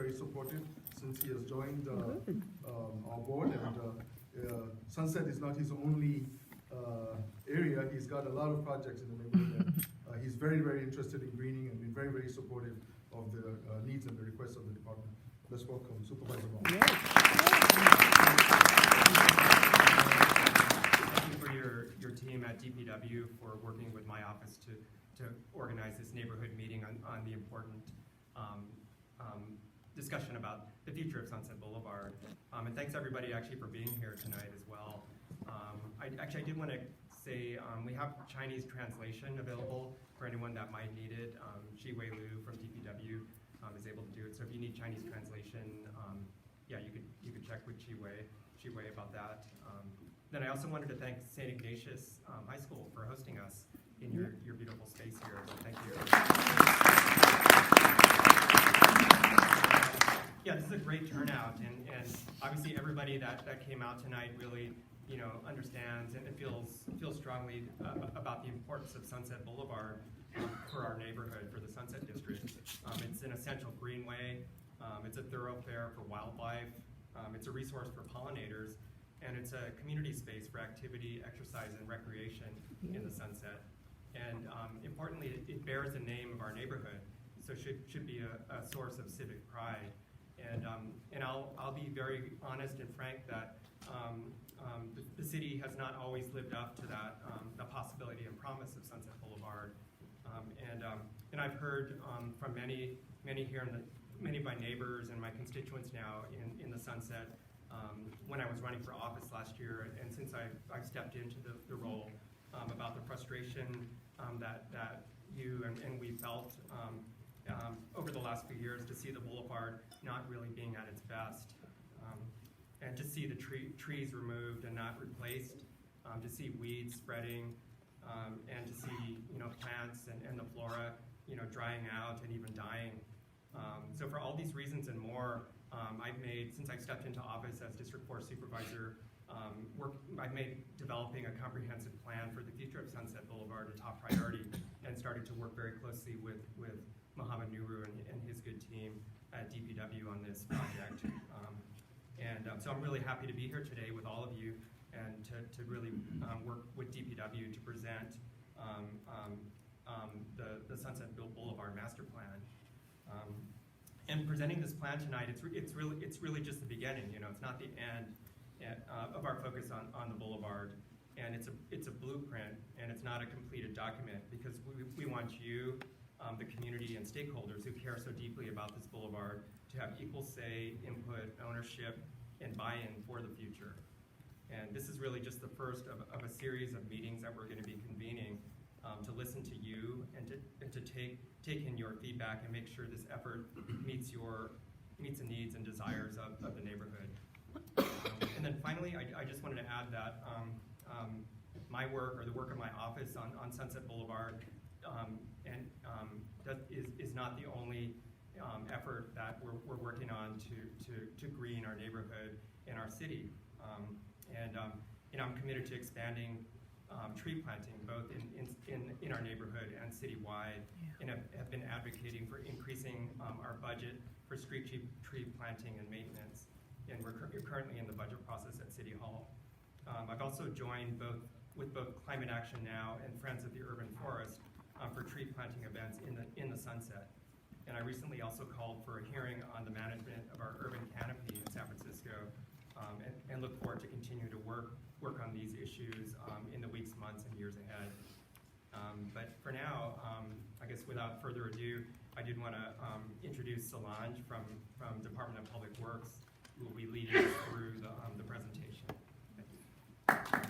very supportive since he has joined our board. And Sunset is not his only area. He's got a lot of projects in the neighborhood. And, he's very, very interested in greening and been very, very supportive of the needs and the requests of the department. Let's welcome Supervisor Wong. Thank you for your team at DPW for working with my office to organize this neighborhood meeting on the important discussion about the future of Sunset Boulevard. And thanks everybody actually for being here tonight as well. I did want to say we have Chinese translation available for anyone that might need it. Shi Wei Lu from DPW is able to do it. So if you need Chinese translation, yeah, you could check with Shi Wei about that. Then I also wanted to thank St. Ignatius High School for hosting us in your beautiful space here. So thank you. Yeah, this is a great turnout, and obviously everybody that came out tonight really, understands and feels strongly about the importance of Sunset Boulevard for our neighborhood, for the Sunset District. It's an essential greenway. It's a thoroughfare for wildlife. It's a resource for pollinators, and it's a community space for activity, exercise, and recreation in the Sunset. And importantly, it bears the name of our neighborhood, so should be a source of civic pride. And I'll be very honest and frank that the city has not always lived up to that the possibility and promise of Sunset Boulevard. And I've heard from many here, many of my neighbors and my constituents now in the Sunset when I was running for office last year, and since I've stepped into the role, about the frustration that you and we felt over the last few years to see the boulevard not really being at its best, and to see the trees removed and not replaced, to see weeds spreading, and to see plants and the flora drying out and even dying. So for all these reasons and more, since I've stepped into office as District 4 Supervisor, I've made developing a comprehensive plan for the future of Sunset Boulevard a top priority, and started to work very closely with Mohammed Nuru and his good team at DPW on this project. So I'm really happy to be here today with all of you and to really work with DPW to present the Sunset Boulevard Master Plan. And presenting this plan tonight, it's really just the beginning. It's not the end of our focus on the boulevard, and it's a blueprint, and it's not a completed document, because we want you, the community and stakeholders who care so deeply about this boulevard, to have equal say, input, ownership, and buy-in for the future. And this is really just the first of a series of meetings that we're going to be convening to listen to you and to take in your feedback and make sure this effort meets the needs and desires of the neighborhood. And then finally, I just wanted to add that my work, or the work of my office on Sunset Boulevard, is not the only effort that we're working on to green our neighborhood and our city. I'm committed to expanding tree planting both in our neighborhood and citywide, and have been advocating for increasing our budget for street tree planting and maintenance. And we're currently in the budget process at City Hall. I've also joined with both Climate Action Now and Friends of the Urban Forest for tree planting events in the Sunset. And I recently also called for a hearing on the management of our urban canopy in San Francisco, and look forward to continue to work on these issues in the weeks, months, and years ahead. But for now, I guess without further ado, I did want to introduce Solange from Department of Public Works, who will be leading us through the presentation. Thank you.